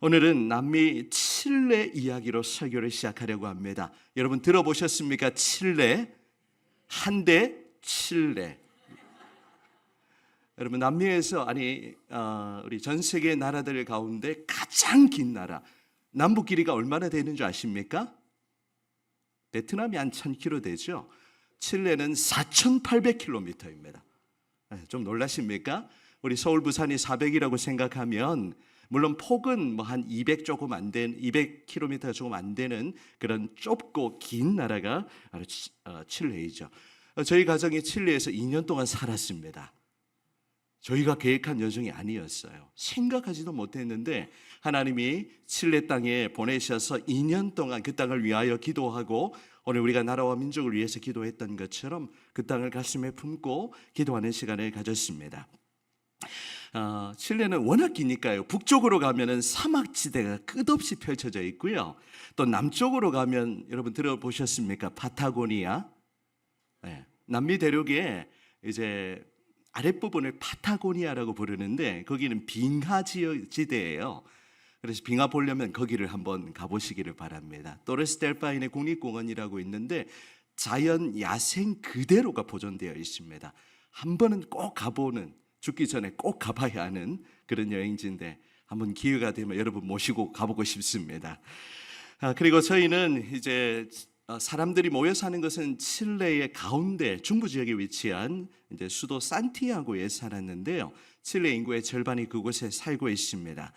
오늘은 남미 칠레 이야기로 설교를 시작하려고 합니다. 여러분 들어보셨습니까? 칠레, 한대 칠레. 여러분 남미에서 우리 전 세계 나라들 가운데 가장 긴 나라, 남북 길이가 얼마나 되는 줄 아십니까? 베트남이 한 1000km 되죠. 칠레는 4800km입니다. 좀 놀라십니까? 우리 서울 부산이 400이라고 생각하면 물론 폭은 뭐 한 200 조금 안 된, 200km 조금 안 되는 그런 좁고 긴 나라가 바로 칠레이죠. 저희 가정이 칠레에서 2년 동안 살았습니다. 저희가 계획한 여정이 아니었어요. 생각하지도 못했는데 하나님이 칠레 땅에 보내셔서 2년 동안 그 땅을 위하여 기도하고 오늘 우리가 나라와 민족을 위해서 기도했던 것처럼 그 땅을 가슴에 품고 기도하는 시간을 가졌습니다. 칠레는 워낙 기니까요. 북쪽으로 가면은 사막지대가 끝없이 펼쳐져 있고요. 또 남쪽으로 가면 여러분 들어보셨습니까? 파타고니아. 네, 남미 대륙에 이제 아랫부분을 파타고니아라고 부르는데 거기는 빙하 지대예요. 그래서 빙하 보려면 거기를 한번 가보시기를 바랍니다. 토레스 델 파인의 국립공원이라고 있는데 자연 야생 그대로가 보존되어 있습니다. 한 번은 꼭 가보는, 죽기 전에 꼭 가봐야 하는 그런 여행지인데 한번 기회가 되면 여러분 모시고 가보고 싶습니다. 그리고 저희는 이제 사람들이 모여 사는 것은 칠레의 가운데 중부 지역에 위치한 이제 수도 산티아고에 살았는데요. 칠레 인구의 절반이 그곳에 살고 있습니다.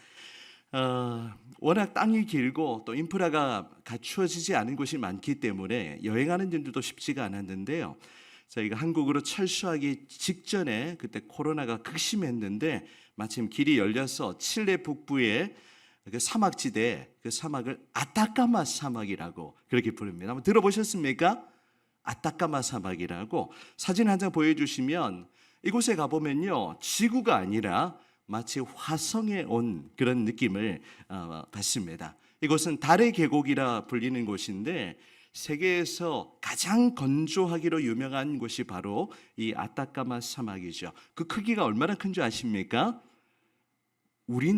워낙 땅이 길고 또 인프라가 갖추어지지 않은 곳이 많기 때문에 여행하는 일들도 쉽지가 않았는데요. 저희가 한국으로 철수하기 직전에 그때 코로나가 극심했는데 마침 길이 열려서 칠레 북부의 그 사막지대, 그 사막을 아타카마 사막이라고 그렇게 부릅니다. 한번 들어보셨습니까? 아타카마 사막이라고. 사진 한 장 보여주시면 이곳에 가보면요, 지구가 아니라 마치 화성에 온 그런 느낌을 받습니다. 이곳은 달의 계곡이라 불리는 곳인데 세계에서 가장 건조하기로 유명한 곳이 바로 이 아타카마 사막이죠. 그 크기가 얼마나 큰 줄 아십니까? 우리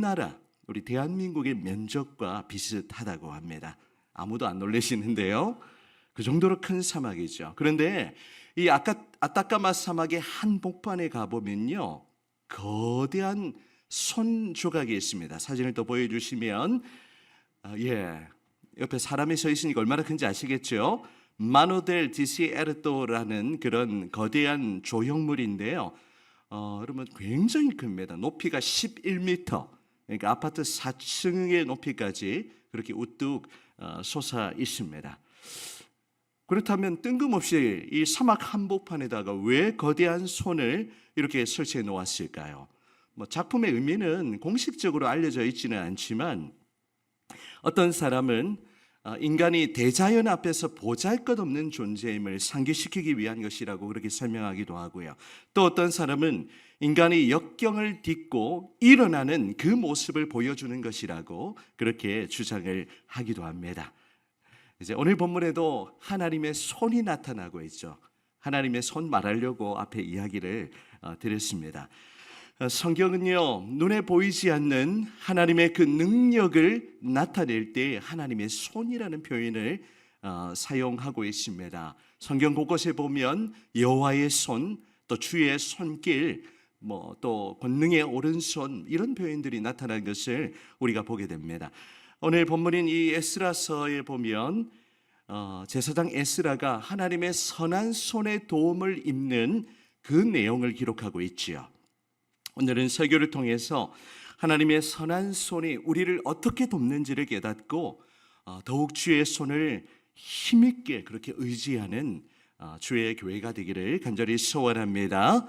대한민국의 면적과 비슷하다고 합니다. 아무도 안 놀라시는데요. 그 정도로 큰 사막이죠. 그런데 이 아타카마 사막의 한복판에 가보면요, 거대한 손 조각이 있습니다. 사진을 또 보여주시면 옆에 사람이 서 있으니까 얼마나 큰지 아시겠죠? 마노델 디시에르토라는 그런 거대한 조형물인데요. 여러분 굉장히 큽니다. 높이가 11m, 그러니까 아파트 4층의 높이까지 그렇게 우뚝 솟아 있습니다. 그렇다면 뜬금없이 이 사막 한복판에다가 왜 거대한 손을 이렇게 설치해 놓았을까요? 작품의 의미는 공식적으로 알려져 있지는 않지만 어떤 사람은 인간이 대자연 앞에서 보잘것없는 존재임을 상기시키기 위한 것이라고 그렇게 설명하기도 하고요. 또 어떤 사람은 인간이 역경을 딛고 일어나는 그 모습을 보여주는 것이라고 그렇게 주장을 하기도 합니다. 이제 오늘 본문에도 하나님의 손이 나타나고 있죠. 하나님의 손 말하려고 앞에 이야기를 드렸습니다. 성경은요, 눈에 보이지 않는 하나님의 그 능력을 나타낼 때 하나님의 손이라는 표현을 사용하고 있습니다. 성경 곳곳에 보면 여호와의 손, 또 주의 손길, 또 권능의 오른손, 이런 표현들이 나타난 것을 우리가 보게 됩니다. 오늘 본문인 이 에스라서에 보면 제사장 에스라가 하나님의 선한 손의 도움을 입는 그 내용을 기록하고 있지요. 오늘은 설교를 통해서 하나님의 선한 손이 우리를 어떻게 돕는지를 깨닫고 더욱 주의 손을 힘있게 그렇게 의지하는 주의 교회가 되기를 간절히 소원합니다.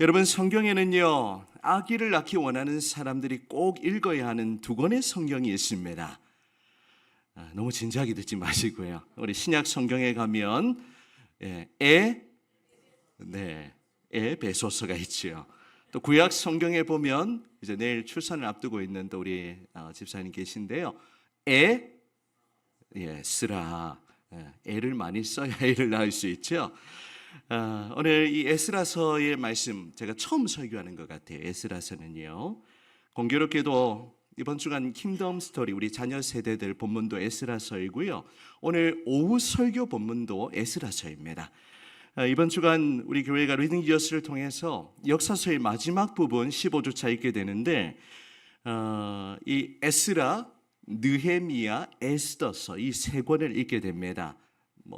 여러분, 성경에는요, 아기를 낳기 원하는 사람들이 꼭 읽어야 하는 두 권의 성경이 있습니다. 너무 진지하게 듣지 마시고요. 우리 신약 성경에 가면 애 베소서가 있지요. 또 구약 성경에 보면 이제 내일 출산을 앞두고 있는 또 우리 집사님 계신데요. 쓰라. 애를 많이 써야 애를 낳을 수 있죠. 오늘 이 에스라서의 말씀 제가 처음 설교하는 것 같아요. 에스라서는요, 공교롭게도 이번 주간 킹덤 스토리 우리 자녀 세대들 본문도 에스라서이고요. 오늘 오후 설교 본문도 에스라서입니다. 이번 주간 우리 교회가 리딩 지어스를 통해서 역사서의 마지막 부분 15주차 읽게 되는데 이 에스라, 느헤미야, 에스더서 이 세 권을 읽게 됩니다.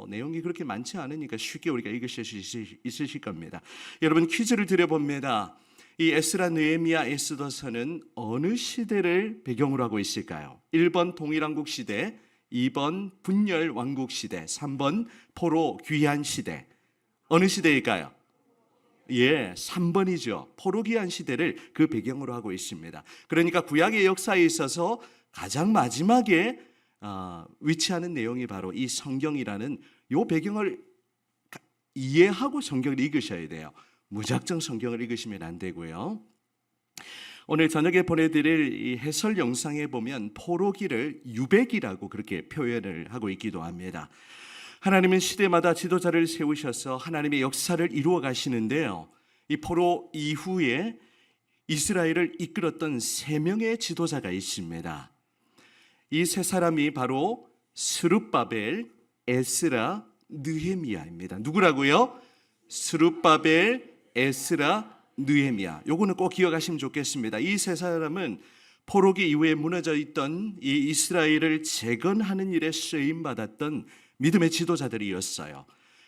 내용이 그렇게 많지 않으니까 쉽게 우리가 읽으실 수 있으실 겁니다. 여러분 퀴즈를 드려봅니다. 이 에스라, 느헤미야, 에스더서는 어느 시대를 배경으로 하고 있을까요? 1번 동일왕국 시대, 2번 분열 왕국 시대, 3번 포로 귀환 시대. 어느 시대일까요? 3번이죠. 포로 귀환 시대를 그 배경으로 하고 있습니다. 그러니까 구약의 역사에 있어서 가장 마지막에 위치하는 내용이 바로 이 성경이라는 이 배경을 이해하고 성경을 읽으셔야 돼요. 무작정 성경을 읽으시면 안 되고요. 오늘 저녁에 보내드릴 이 해설 영상에 보면 포로기를 유배기라고 그렇게 표현을 하고 있기도 합니다. 하나님은 시대마다 지도자를 세우셔서 하나님의 역사를 이루어 가시는데요. 이 포로 이후에 이스라엘을 이끌었던 3명의 지도자가 있습니다. 이 세 사람이 바로 스룹바벨, 에스라, 느헤미야입니다. 누구라고요? 스룹바벨, 에스라, 느헤미야. 요거는 꼭 기억하시면 좋겠습니다. 이 세 사람은 포로기 이후에 무너져 있던 이 이스라엘을 재건하는 일에 쓰임 받았던 믿음의 지도자들이었어요.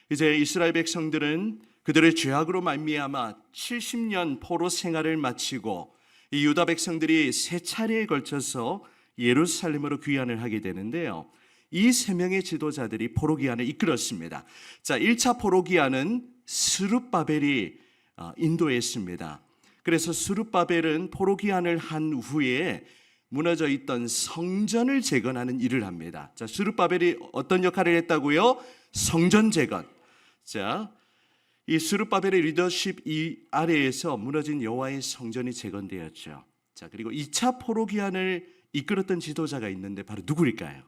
이제 이스라엘 백성들은 그들의 죄악으로 말미암아 70년 포로 생활을 마치고 이 유다 백성들이 세 차례에 걸쳐서 예루살렘으로 귀환을 하게 되는데요. 이 3명의 지도자들이 포로 귀환을 이끌었습니다. 자, 1차 포로 귀환은 스룹바벨이 인도했습니다. 그래서 스룹바벨은 포로 귀환을 한 후에 무너져 있던 성전을 재건하는 일을 합니다. 자, 스룹바벨이 어떤 역할을 했다고요? 성전 재건. 자, 이 스룹바벨의 리더십 아래에서 무너진 여호와의 성전이 재건되었죠. 자, 그리고 2차 포로 귀환을 이끌었던 지도자가 있는데 바로 누구일까요?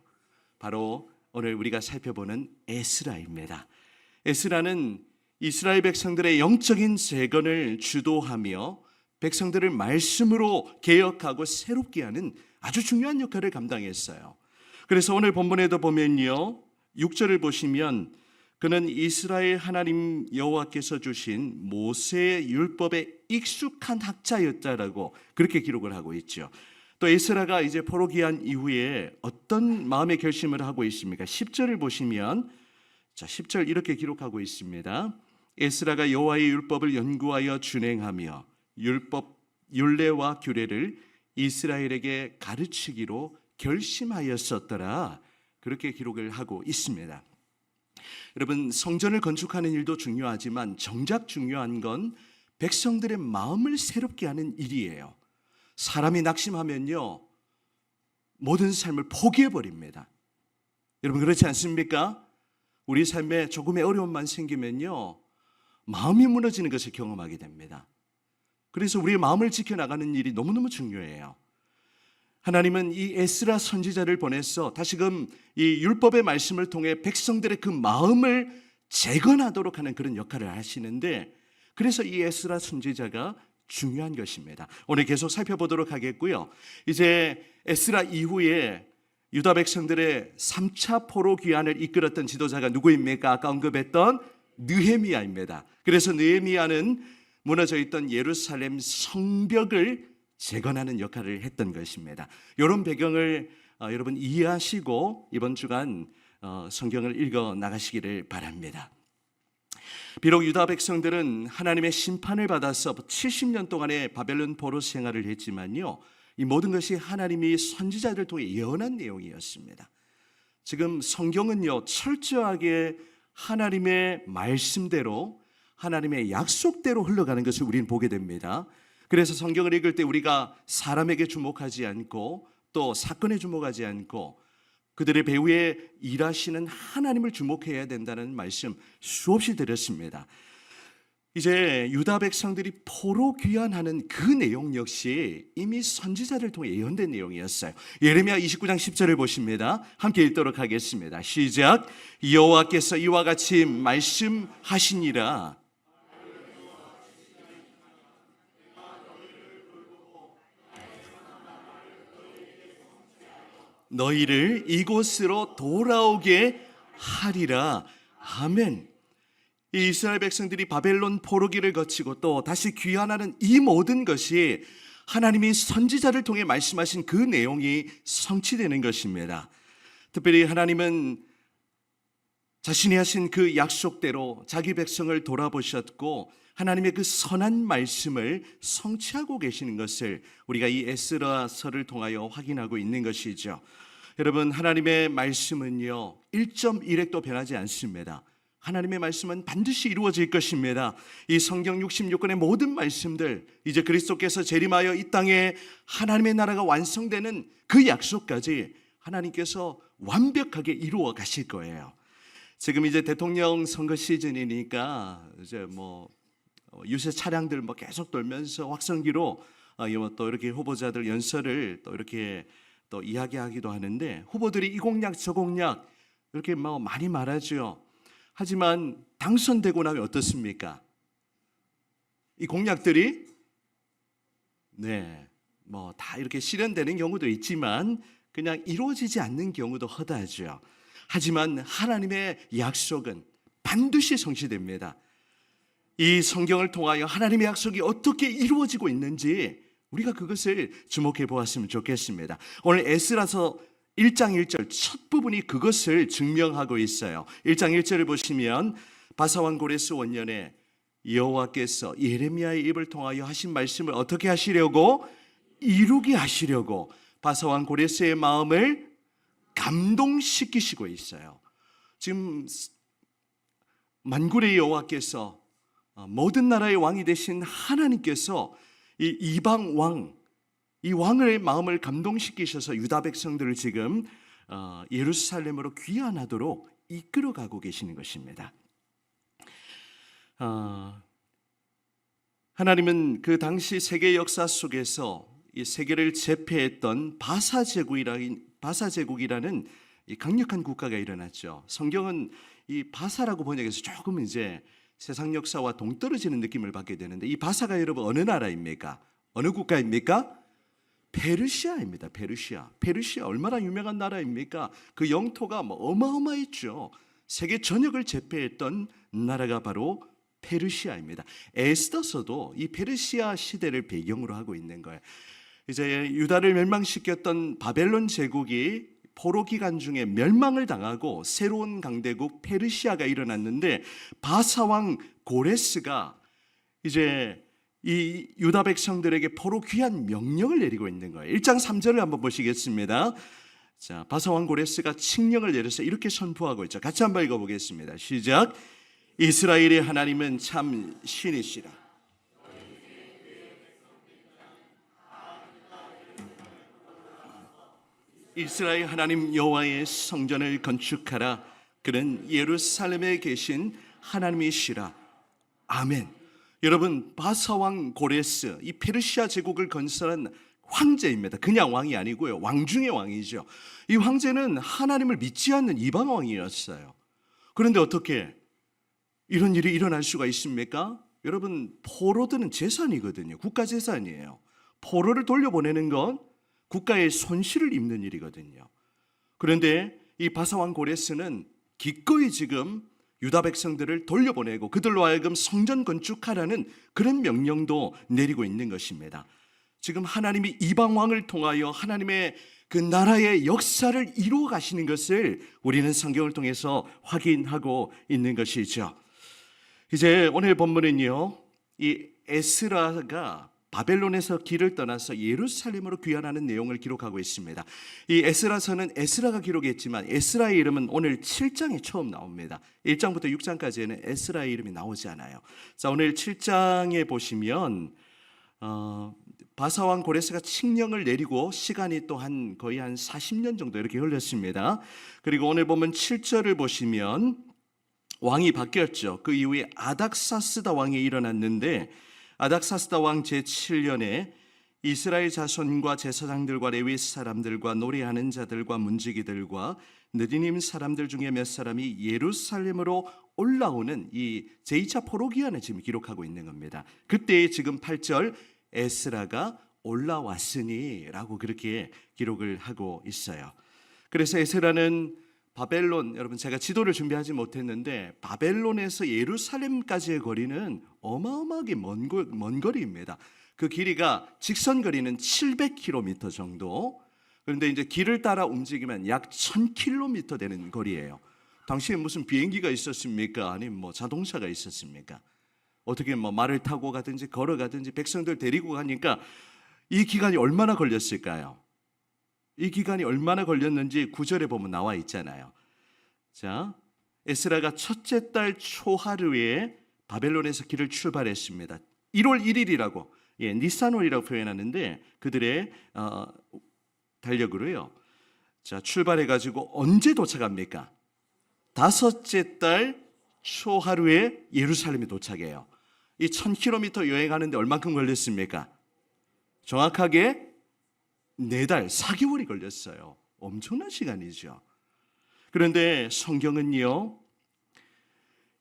바로 오늘 우리가 살펴보는 에스라입니다. 에스라는 이스라엘 백성들의 영적인 재건을 주도하며 백성들을 말씀으로 개혁하고 새롭게 하는 아주 중요한 역할을 감당했어요. 그래서 오늘 본문에도 보면요, 6절을 보시면 그는 이스라엘 하나님 여호와께서 주신 모세의 율법에 익숙한 학자였다라고 그렇게 기록을 하고 있죠. 또 에스라가 이제 포로 귀환 이후에 어떤 마음의 결심을 하고 있습니까? 10절을 보시면 10절 이렇게 기록하고 있습니다. 에스라가 여호와의 율법을 연구하여 준행하며 율법 율례와 규례를 이스라엘에게 가르치기로 결심하였었더라. 그렇게 기록을 하고 있습니다. 여러분, 성전을 건축하는 일도 중요하지만 정작 중요한 건 백성들의 마음을 새롭게 하는 일이에요. 사람이 낙심하면요, 모든 삶을 포기해버립니다. 여러분, 그렇지 않습니까? 우리 삶에 조금의 어려움만 생기면요, 마음이 무너지는 것을 경험하게 됩니다. 그래서 우리의 마음을 지켜나가는 일이 너무너무 중요해요. 하나님은 이 에스라 선지자를 보내서 다시금 이 율법의 말씀을 통해 백성들의 그 마음을 재건하도록 하는 그런 역할을 하시는데, 그래서 이 에스라 선지자가 중요한 것입니다. 오늘 계속 살펴보도록 하겠고요. 이제 에스라 이후에 유다 백성들의 3차 포로 귀환을 이끌었던 지도자가 누구입니까? 아까 언급했던 느헤미야입니다. 그래서 느헤미야는 무너져 있던 예루살렘 성벽을 재건하는 역할을 했던 것입니다. 이런 배경을 여러분 이해하시고 이번 주간 성경을 읽어 나가시기를 바랍니다. 비록 유다 백성들은 하나님의 심판을 받아서 70년 동안의 바벨론 포로 생활을 했지만요, 이 모든 것이 하나님이 선지자들 통해 예언한 내용이었습니다. 지금 성경은요, 철저하게 하나님의 말씀대로 하나님의 약속대로 흘러가는 것을 우리는 보게 됩니다. 그래서 성경을 읽을 때 우리가 사람에게 주목하지 않고 또 사건에 주목하지 않고 그들의 배후에 일하시는 하나님을 주목해야 된다는 말씀 수없이 드렸습니다. 이제 유다 백성들이 포로 귀환하는 그 내용 역시 이미 선지자를 통해 예언된 내용이었어요. 예레미야 29장 10절을 보십니다. 함께 읽도록 하겠습니다. 시작. 여호와께서 이와 같이 말씀하시니라. 너희를 이곳으로 돌아오게 하리라. 아멘. 이 이스라엘 백성들이 바벨론 포로기를 거치고 또 다시 귀환하는 이 모든 것이 하나님이 선지자를 통해 말씀하신 그 내용이 성취되는 것입니다. 특별히 하나님은 자신이 하신 그 약속대로 자기 백성을 돌아보셨고 하나님의 그 선한 말씀을 성취하고 계시는 것을 우리가 이 에스라서를 통하여 확인하고 있는 것이죠. 여러분, 하나님의 말씀은요 1.1획도 변하지 않습니다. 하나님의 말씀은 반드시 이루어질 것입니다. 이 성경 66권의 모든 말씀들, 이제 그리스도께서 재림하여 이 땅에 하나님의 나라가 완성되는 그 약속까지 하나님께서 완벽하게 이루어 가실 거예요. 지금 이제 대통령 선거 시즌이니까 이제 유세 차량들 계속 돌면서 확성기로 또 이렇게 후보자들 연설을 또 이렇게 또 이야기하기도 하는데, 후보들이 이 공약 저 공약 이렇게 많이 말하죠. 하지만 당선되고 나면 어떻습니까? 이 공약들이 다 이렇게 실현되는 경우도 있지만 그냥 이루어지지 않는 경우도 허다하죠. 하지만 하나님의 약속은 반드시 성취됩니다. 이 성경을 통하여 하나님의 약속이 어떻게 이루어지고 있는지 우리가 그것을 주목해 보았으면 좋겠습니다. 오늘 에스라서 1장 1절 첫 부분이 그것을 증명하고 있어요. 1장 1절을 보시면 바사왕 고레스 원년에 여호와께서 예레미야의 입을 통하여 하신 말씀을 어떻게 하시려고? 이루게 하시려고 바사왕 고레스의 마음을 감동시키시고 있어요. 지금 만군의 여호와께서 모든 나라의 왕이 되신 하나님께서 이 이방 왕, 이 왕의 마음을 감동시키셔서 유다 백성들을 지금 예루살렘으로 귀환하도록 이끌어가고 계시는 것입니다. 하나님은 그 당시 세계 역사 속에서 이 세계를 제패했던 바사 제국이라는 이 강력한 국가가 일어났죠. 성경은 이 바사라고 번역해서 조금 이제 세상 역사와 동떨어지는 느낌을 받게 되는데, 이 바사가 여러분 어느 나라입니까? 어느 국가입니까? 페르시아입니다. 페르시아 얼마나 유명한 나라입니까? 그 영토가 어마어마했죠. 세계 전역을 제패했던 나라가 바로 페르시아입니다. 에스더서도 이 페르시아 시대를 배경으로 하고 있는 거예요. 이제 유다를 멸망시켰던 바벨론 제국이 포로 기간 중에 멸망을 당하고 새로운 강대국 페르시아가 일어났는데, 바사왕 고레스가 이제 이 유다 백성들에게 포로 귀환 명령을 내리고 있는 거예요. 1장 3절을 한번 보시겠습니다. 자, 바사왕 고레스가 칙령을 내려서 이렇게 선포하고 있죠. 같이 한번 읽어보겠습니다. 시작. 이스라엘의 하나님은 참 신이시라. 이스라엘 하나님 여호와의 성전을 건축하라. 그는 예루살렘에 계신 하나님이시라. 아멘. 여러분, 바사왕 고레스, 이 페르시아 제국을 건설한 황제입니다. 그냥 왕이 아니고요, 왕 중의 왕이죠. 이 황제는 하나님을 믿지 않는 이방 왕이었어요. 그런데 어떻게 이런 일이 일어날 수가 있습니까? 여러분, 포로들은 재산이거든요. 국가 재산이에요. 포로를 돌려보내는 건 국가의 손실을 입는 일이거든요. 그런데 이 바사왕 고레스는 기꺼이 지금 유다 백성들을 돌려보내고 그들로 하여금 성전 건축하라는 그런 명령도 내리고 있는 것입니다. 지금 하나님이 이방 왕을 통하여 하나님의 그 나라의 역사를 이루어 가시는 것을 우리는 성경을 통해서 확인하고 있는 것이죠. 이제 오늘 본문은요, 이 에스라가 바벨론에서 길을 떠나서 예루살렘으로 귀환하는 내용을 기록하고 있습니다. 이 에스라서는 에스라가 기록했지만 에스라의 이름은 오늘 7장에 처음 나옵니다. 1장부터 6장까지는 에스라의 이름이 나오지 않아요. 자, 오늘 7장에 보시면 바사왕 고레스가 칙령을 내리고 시간이 또 거의 한 40년 정도 이렇게 흘렀습니다. 그리고 오늘 보면 7절을 보시면 왕이 바뀌었죠. 그 이후에 아닥사스다 왕이 일어났는데, 아닥사스다 왕 제7년에 이스라엘 자손과 제사장들과 레위 사람들과 노래하는 자들과 문지기들과 느디님 사람들 중에 몇 사람이 예루살렘으로 올라오는 이 제2차 포로기한을 지금 기록하고 있는 겁니다. 그때 지금 8절 에스라가 올라왔으니 라고 그렇게 기록을 하고 있어요. 그래서 에스라는 바벨론, 여러분 제가 지도를 준비하지 못했는데 바벨론에서 예루살렘까지의 거리는 어마어마하게 먼 거리입니다. 그 길이가 직선 거리는 700km 정도. 그런데 이제 길을 따라 움직이면 약 1000km 되는 거리예요. 당시에 무슨 비행기가 있었습니까? 아니면 뭐 자동차가 있었습니까? 어떻게 뭐 말을 타고 가든지 걸어가든지 백성들 데리고 가니까 이 기간이 얼마나 걸렸을까요? 이 기간이 얼마나 걸렸는지 9절에 보면 나와 있잖아요. 자, 에스라가 첫째 달 초하루에 바벨론에서 길을 출발했습니다. 1월 1일이라고, 니산월이라고 표현하는데 그들의 달력으로요. 자, 출발해가지고 언제 도착합니까? 다섯째 달 초하루에 예루살렘에 도착해요. 이 1000km 여행하는데 얼마큼 걸렸습니까? 정확하게 4달, 4개월이 걸렸어요. 엄청난 시간이죠. 그런데 성경은요,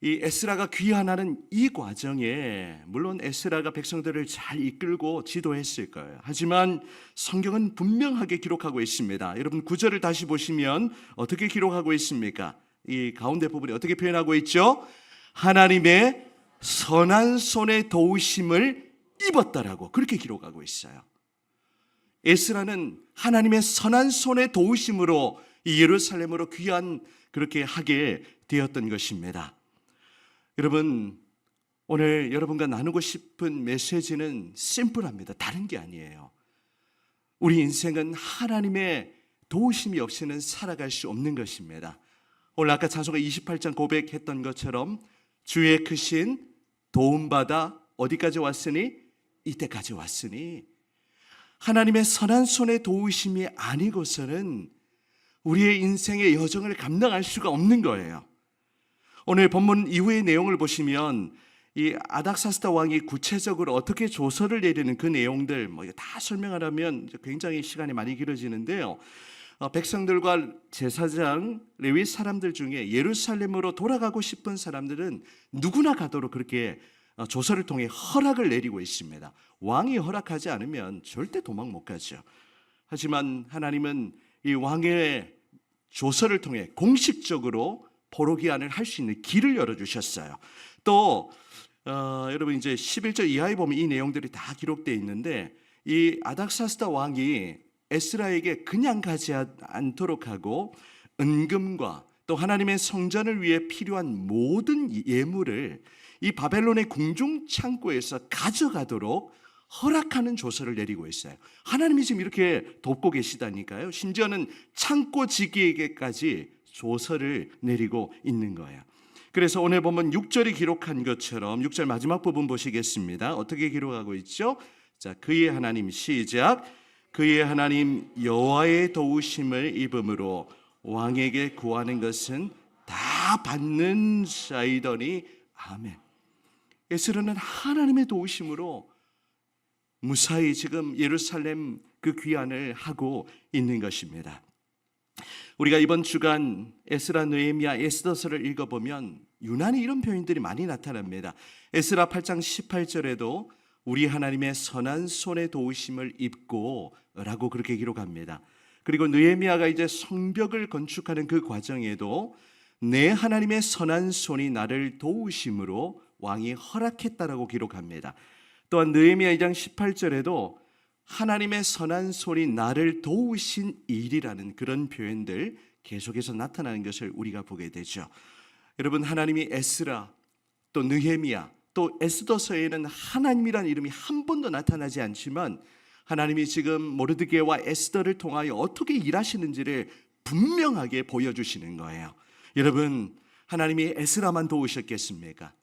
이 에스라가 귀환하는 이 과정에 물론 에스라가 백성들을 잘 이끌고 지도했을 거예요. 하지만 성경은 분명하게 기록하고 있습니다. 여러분 9절을 다시 보시면 어떻게 기록하고 있습니까? 이 가운데 부분이 어떻게 표현하고 있죠? 하나님의 선한 손의 도우심을 입었다라고 그렇게 기록하고 있어요. 에스라는 하나님의 선한 손의 도우심으로 예루살렘으로 귀환 그렇게 하게 되었던 것입니다. 여러분, 오늘 여러분과 나누고 싶은 메시지는 심플합니다. 다른 게 아니에요. 우리 인생은 하나님의 도우심이 없이는 살아갈 수 없는 것입니다. 오늘 아까 찬송가 28장 고백했던 것처럼 주의 크신 도움받아 어디까지 왔으니? 이때까지 왔으니 하나님의 선한 손의 도우심이 아니고서는 우리의 인생의 여정을 감당할 수가 없는 거예요. 오늘 본문 이후의 내용을 보시면 이 아닥사스다 왕이 구체적으로 어떻게 조서를 내리는 그 내용들 다 설명하려면 굉장히 시간이 많이 길어지는데요. 백성들과 제사장, 레위 사람들 중에 예루살렘으로 돌아가고 싶은 사람들은 누구나 가도록 그렇게 조서를 통해 허락을 내리고 있습니다. 왕이 허락하지 않으면 절대 도망 못 가죠. 하지만 하나님은 이 왕의 조서를 통해 공식적으로 포로기한을 할 수 있는 길을 열어주셨어요. 또 여러분 이제 11절 이하에 보면 이 내용들이 다 기록되어 있는데 이 아닥사스다 왕이 에스라에게 그냥 가지 않도록 하고 은금과 또 하나님의 성전을 위해 필요한 모든 예물을 이 바벨론의 궁중 창고에서 가져가도록 허락하는 조서를 내리고 있어요. 하나님이 지금 이렇게 돕고 계시다니까요. 심지어는 창고 지기에게까지 조서를 내리고 있는 거예요. 그래서 오늘 보면 6절이 기록한 것처럼 6절 마지막 부분 보시겠습니다. 어떻게 기록하고 있죠? 자, 그의 하나님 시작. 그의 하나님 여호와의 도우심을 입음으로 왕에게 구하는 것은 다 받는 자이더니 아멘. 에스라는 하나님의 도우심으로 무사히 지금 예루살렘 그 귀환을 하고 있는 것입니다. 우리가 이번 주간 에스라, 느헤미야, 에스더서를 읽어보면 유난히 이런 표현들이 많이 나타납니다. 에스라 8장 18절에도 우리 하나님의 선한 손의 도우심을 입고 라고 그렇게 기록합니다. 그리고 느헤미야가 이제 성벽을 건축하는 그 과정에도 내 하나님의 선한 손이 나를 도우심으로 왕이 허락했다라고 기록합니다. 또한 느헤미야 2장 18절에도 하나님의 선한 손이 나를 도우신 일이라는 그런 표현들 계속해서 나타나는 것을 우리가 보게 되죠. 여러분, 하나님이 에스라 또 느헤미야 또 에스더서에는 하나님이라는 이름이 한 번도 나타나지 않지만 하나님이 지금 모르드게와 에스더를 통하여 어떻게 일하시는지를 분명하게 보여주시는 거예요. 여러분, 하나님이 에스라만 도우셨겠습니까?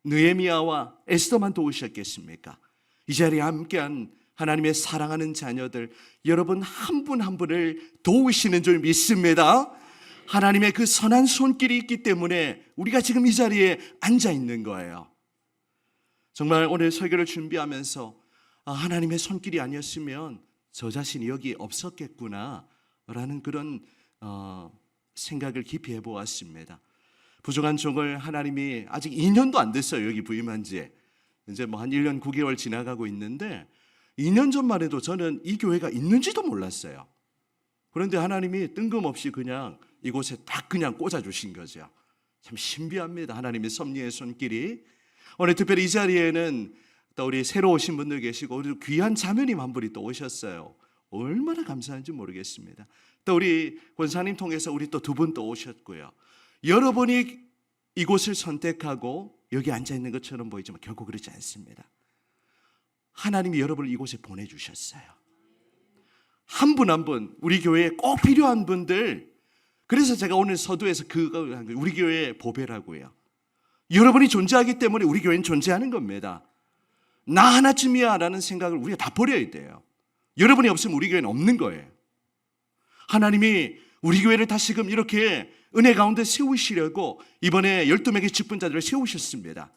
느헤미야와 에스더만 도우셨겠습니까? 이 자리에 함께한 하나님의 사랑하는 자녀들, 여러분 한 분 한 분을 도우시는 줄 믿습니다. 하나님의 그 선한 손길이 있기 때문에 우리가 지금 이 자리에 앉아 있는 거예요. 정말 오늘 설교를 준비하면서 하나님의 손길이 아니었으면 저 자신이 여기 없었겠구나 라는 그런 생각을 깊이 해보았습니다. 부족한 종을 하나님이 아직 2년도 안 됐어요. 여기 부임한 지 이제 한 1년 9개월 지나가고 있는데 2년 전만 해도 저는 이 교회가 있는지도 몰랐어요. 그런데 하나님이 뜬금없이 그냥 이곳에 딱 그냥 꽂아주신 거죠. 참 신비합니다. 하나님의 섭리의 손길이. 오늘 특별히 이 자리에는 또 우리 새로 오신 분들 계시고 우리 귀한 자매님 한 분이 또 오셨어요. 얼마나 감사한지 모르겠습니다. 또 우리 권사님 통해서 우리 또 두 분 또 오셨고요. 여러분이 이곳을 선택하고 여기 앉아 있는 것처럼 보이지만 결코 그렇지 않습니다. 하나님이 여러분을 이곳에 보내주셨어요. 한 분 한 분 우리 교회에 꼭 필요한 분들. 그래서 제가 오늘 서두에서 그거 한 거예요. 우리 교회의 보배라고요. 여러분이 존재하기 때문에 우리 교회는 존재하는 겁니다. 나 하나쯤이야 라는 생각을 우리가 다 버려야 돼요. 여러분이 없으면 우리 교회는 없는 거예요. 하나님이 우리 교회를 다시금 이렇게 은혜 가운데 세우시려고 이번에 12명의 직분자들을 세우셨습니다.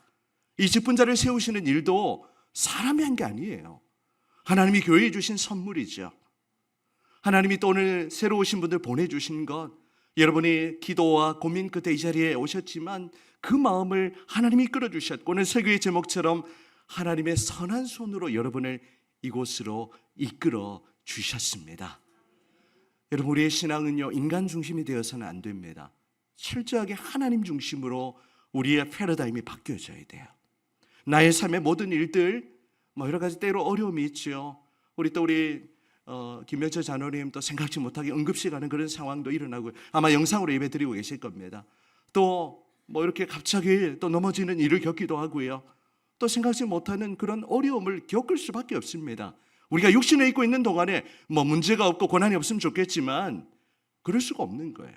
이 직분자를 세우시는 일도 사람이 한 게 아니에요. 하나님이 교회에 주신 선물이죠. 하나님이 또 오늘 새로 오신 분들 보내주신 것, 여러분이 기도와 고민 끝에 이 자리에 오셨지만 그 마음을 하나님이 이끌어 주셨고 오늘 설교의 제목처럼 하나님의 선한 손으로 여러분을 이곳으로 이끌어 주셨습니다. 여러분, 우리의 신앙은요, 인간 중심이 되어서는 안 됩니다. 철저하게 하나님 중심으로 우리의 패러다임이 바뀌어져야 돼요. 나의 삶의 모든 일들, 여러 가지 때로 어려움이 있죠. 우리 김명철 장로님 또 생각지 못하게 응급실 가는 그런 상황도 일어나고 아마 영상으로 예배 드리고 계실 겁니다. 또 이렇게 갑자기 또 넘어지는 일을 겪기도 하고요. 또 생각지 못하는 그런 어려움을 겪을 수밖에 없습니다. 우리가 육신에 있고 있는 동안에 문제가 없고 고난이 없으면 좋겠지만 그럴 수가 없는 거예요.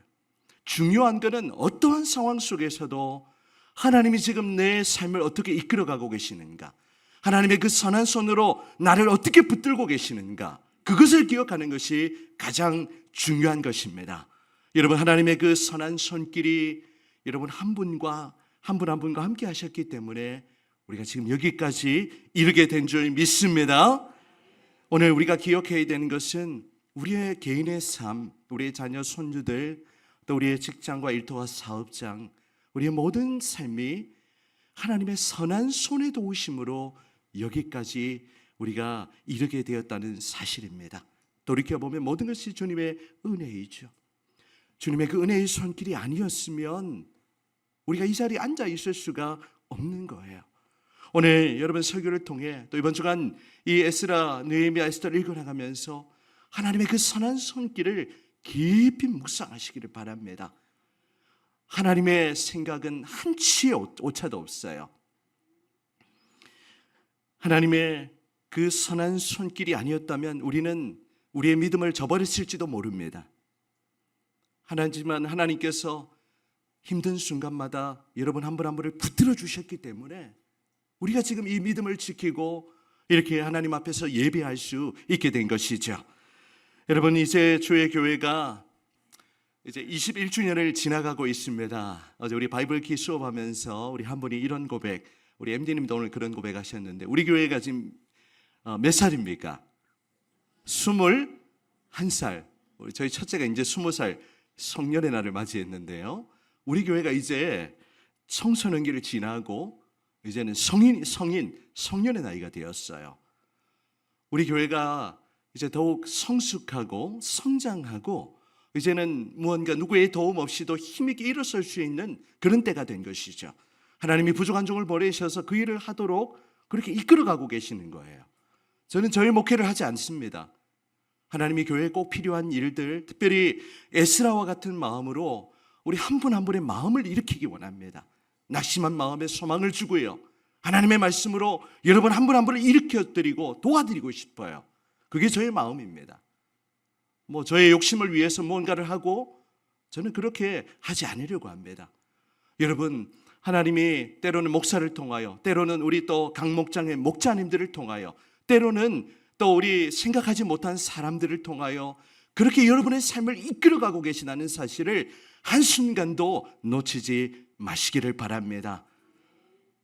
중요한 것은 어떠한 상황 속에서도 하나님이 지금 내 삶을 어떻게 이끌어가고 계시는가, 하나님의 그 선한 손으로 나를 어떻게 붙들고 계시는가, 그것을 기억하는 것이 가장 중요한 것입니다. 여러분, 하나님의 그 선한 손길이 여러분 한 분과 한 분과 함께 하셨기 때문에 우리가 지금 여기까지 이르게 된 줄 믿습니다. 오늘 우리가 기억해야 되는 것은 우리의 개인의 삶, 우리의 자녀 손주들, 또 우리의 직장과 일터와 사업장, 우리의 모든 삶이 하나님의 선한 손의 도우심으로 여기까지 우리가 이르게 되었다는 사실입니다. 돌이켜보면 모든 것이 주님의 은혜이죠. 주님의 그 은혜의 손길이 아니었으면 우리가 이 자리에 앉아 있을 수가 없는 거예요. 오늘 여러분 설교를 통해 또 이번 주간 이 에스라, 느헤미야, 에스더를 읽어나가면서 하나님의 그 선한 손길을 깊이 묵상하시기를 바랍니다. 하나님의 생각은 한치의 오차도 없어요. 하나님의 그 선한 손길이 아니었다면 우리는 우리의 믿음을 저버렸을지도 모릅니다. 하지만 하나님께서 힘든 순간마다 여러분 한 분 한 분을 붙들어 주셨기 때문에 우리가 지금 이 믿음을 지키고 이렇게 하나님 앞에서 예배할 수 있게 된 것이죠. 여러분, 이제 주의 교회가 이제 21주년을 지나가고 있습니다. 어제 우리 바이블 키 수업하면서 우리 한 분이 이런 고백, 우리 MD님도 오늘 그런 고백하셨는데 우리 교회가 지금 몇 살입니까? 21살. 저희 첫째가 이제 20살 성년의 날을 맞이했는데요. 우리 교회가 이제 청소년기를 지나고 이제는 성년의 나이가 되었어요. 우리 교회가 이제 더욱 성숙하고 성장하고 이제는 무언가 누구의 도움 없이도 힘있게 일어설 수 있는 그런 때가 된 것이죠. 하나님이 부족한 종을 보내셔서 그 일을 하도록 그렇게 이끌어가고 계시는 거예요. 저는 저희 목회를 하지 않습니다. 하나님이 교회에 꼭 필요한 일들, 특별히 에스라와 같은 마음으로 우리 한 분 한 분의 마음을 일으키기 원합니다. 낙심한 마음에 소망을 주고요, 하나님의 말씀으로 여러분 한 분 한 분을 일으켜드리고 도와드리고 싶어요. 그게 저의 마음입니다. 저의 욕심을 위해서 무언가를 하고 저는 그렇게 하지 않으려고 합니다. 여러분, 하나님이 때로는 목사를 통하여, 때로는 우리 또 각 목장의 목자님들을 통하여, 때로는 또 우리 생각하지 못한 사람들을 통하여 그렇게 여러분의 삶을 이끌어가고 계시다는 사실을 한순간도 놓치지 마시기를 바랍니다.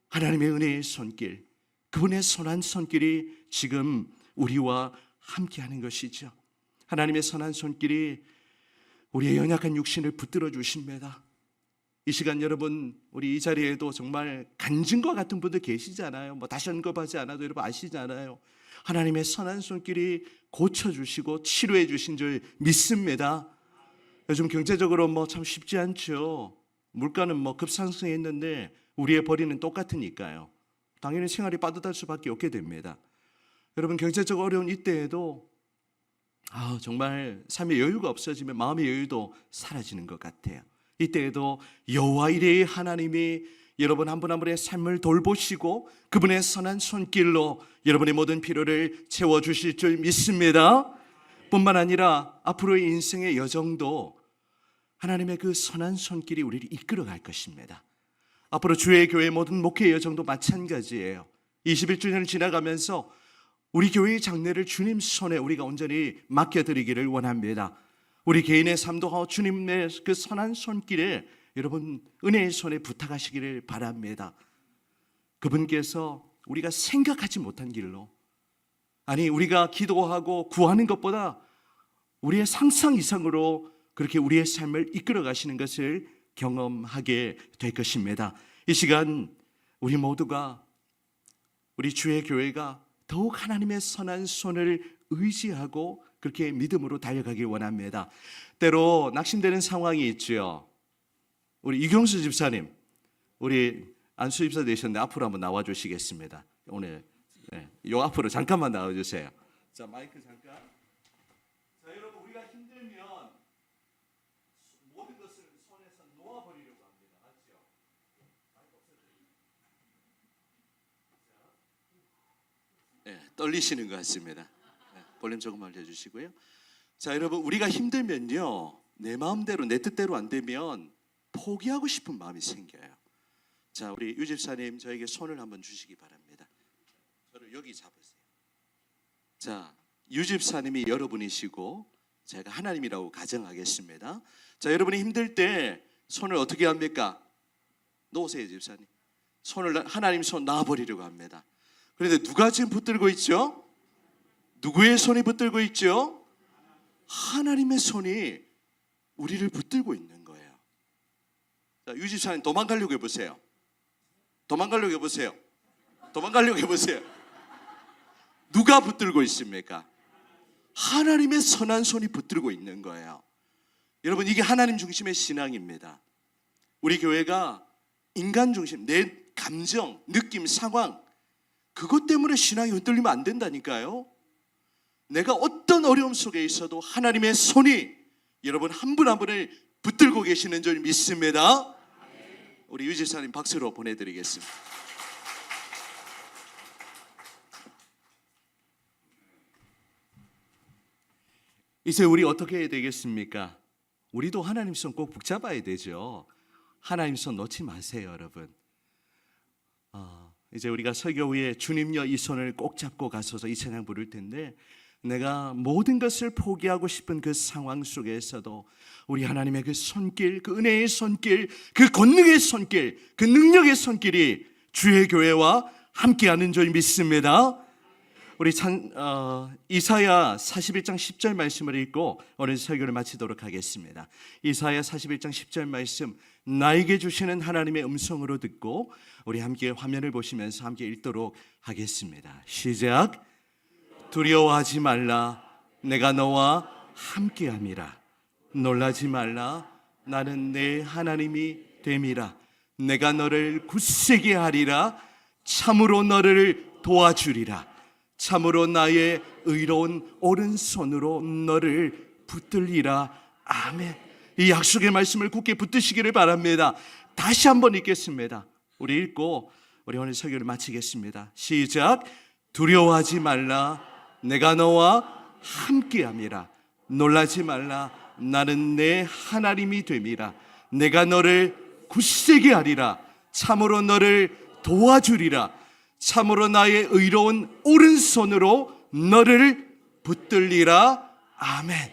하나님의 은혜의 손길, 그분의 선한 손길이 지금 우리와 함께하는 것이죠. 하나님의 선한 손길이 우리의 연약한 육신을 붙들어 주십니다. 이 시간 여러분, 우리 이 자리에도 정말 간증과 같은 분들 계시잖아요. 다시 언급하지 않아도 여러분 아시잖아요. 하나님의 선한 손길이 고쳐주시고 치료해 주신 줄 믿습니다. 요즘 경제적으로 참 쉽지 않죠. 물가는 급상승했는데 우리의 벌이는 똑같으니까요. 당연히 생활이 빠듯할 수밖에 없게 됩니다. 여러분, 경제적 어려운 이때에도 정말 삶의 여유가 없어지면 마음의 여유도 사라지는 것 같아요. 이때에도 여호와 이레의 하나님이 여러분 한 분 한 분의 삶을 돌보시고 그분의 선한 손길로 여러분의 모든 필요를 채워주실 줄 믿습니다. 뿐만 아니라 앞으로의 인생의 여정도 하나님의 그 선한 손길이 우리를 이끌어갈 것입니다. 앞으로 주의 교회 모든 목회 여정도 마찬가지예요. 21주년을 지나가면서 우리 교회의 장래를 주님 손에 우리가 온전히 맡겨드리기를 원합니다. 우리 개인의 삶도 주님의 그 선한 손길에 여러분 은혜의 손에 부탁하시기를 바랍니다. 그분께서 우리가 생각하지 못한 길로, 우리가 기도하고 구하는 것보다 우리의 상상 이상으로 그렇게 우리의 삶을 이끌어 가시는 것을 경험하게 될 것입니다. 이 시간 우리 모두가, 우리 주의 교회가 더욱 하나님의 선한 손을 의지하고 그렇게 믿음으로 달려가길 원합니다. 때로 낙심되는 상황이 있죠. 우리 이경수 집사님, 우리 안수 집사 되셨는데 앞으로 한번 나와 주시겠습니다. 오늘 요 앞으로 잠깐만 나와 주세요. 자, 마이크 잠깐. 자, 여러분, 우리가 힘들면 모든 것을 손에서 놓아 버리려고 합니다. 맞죠? 떨리시는 것 같습니다. 볼륨 조금 올려주시고요. 자, 여러분, 우리가 힘들면요, 내 마음대로 내 뜻대로 안 되면 포기하고 싶은 마음이 생겨요. 자, 우리 유 집사님 저에게 손을 한번 주시기 바랍니다. 저를 여기 잡으세요. 자, 유 집사님이 여러분이시고 제가 하나님이라고 가정하겠습니다. 자, 여러분이 힘들 때 손을 어떻게 합니까? 놓으세요, 집사님. 손을 하나님 손 놔버리려고 합니다. 그런데 누가 지금 붙들고 있죠? 누구의 손이 붙들고 있죠? 하나님의 손이 우리를 붙들고 있는 거예요. 자, 유 집사님 도망가려고 해보세요. 도망가려고 해보세요. 도망가려고 해보세요. 누가 붙들고 있습니까? 하나님의 선한 손이 붙들고 있는 거예요. 여러분, 이게 하나님 중심의 신앙입니다. 우리 교회가 인간 중심, 내 감정, 느낌, 상황, 그것 때문에 신앙이 흔들리면 안 된다니까요. 내가 어떤 어려움 속에 있어도 하나님의 손이 여러분 한 분 한 분을 붙들고 계시는 줄 믿습니다. 우리 유 집사님 박수로 보내드리겠습니다. 이제 우리 어떻게 해야 되겠습니까? 우리도 하나님 손 꼭 붙잡아야 되죠. 하나님 손 놓지 마세요, 여러분. 이제 우리가 설교 후에 주님여 이 손을 꼭 잡고 가소서 이 찬양 부를 텐데, 내가 모든 것을 포기하고 싶은 그 상황 속에서도 우리 하나님의 그 손길, 그 은혜의 손길, 그 권능의 손길, 그 능력의 손길이 주의 교회와 함께하는 줄 믿습니다. 우리 이사야 41장 10절 말씀을 읽고 오늘 설교를 마치도록 하겠습니다. 이사야 41장 10절 말씀, 나에게 주시는 하나님의 음성으로 듣고 우리 함께 화면을 보시면서 함께 읽도록 하겠습니다. 시작. 두려워하지 말라, 내가 너와 함께함이라. 놀라지 말라, 나는 내 하나님이 됨이라. 내가 너를 굳세게 하리라. 참으로 너를 도와주리라. 참으로 나의 의로운 오른손으로 너를 붙들리라. 아멘. 이 약속의 말씀을 굳게 붙드시기를 바랍니다. 다시 한번 읽겠습니다. 우리 읽고 우리 오늘 설교를 마치겠습니다. 시작. 두려워하지 말라, 내가 너와 함께함이라. 놀라지 말라, 나는 내 하나님이 됨이라. 내가 너를 굳세게 하리라. 참으로 너를 도와주리라. 참으로 나의 의로운 오른손으로 너를 붙들리라. 아멘.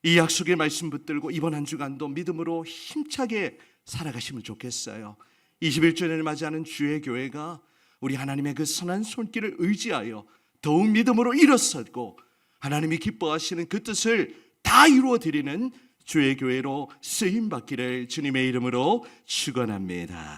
이 약속의 말씀 붙들고 이번 한 주간도 믿음으로 힘차게 살아가시면 좋겠어요. 21주년을 맞이하는 주의 교회가 우리 하나님의 그 선한 손길을 의지하여 더욱 믿음으로 일어서고 하나님이 기뻐하시는 그 뜻을 다 이루어 드리는 주의 교회로 쓰임 받기를 주님의 이름으로 축원합니다.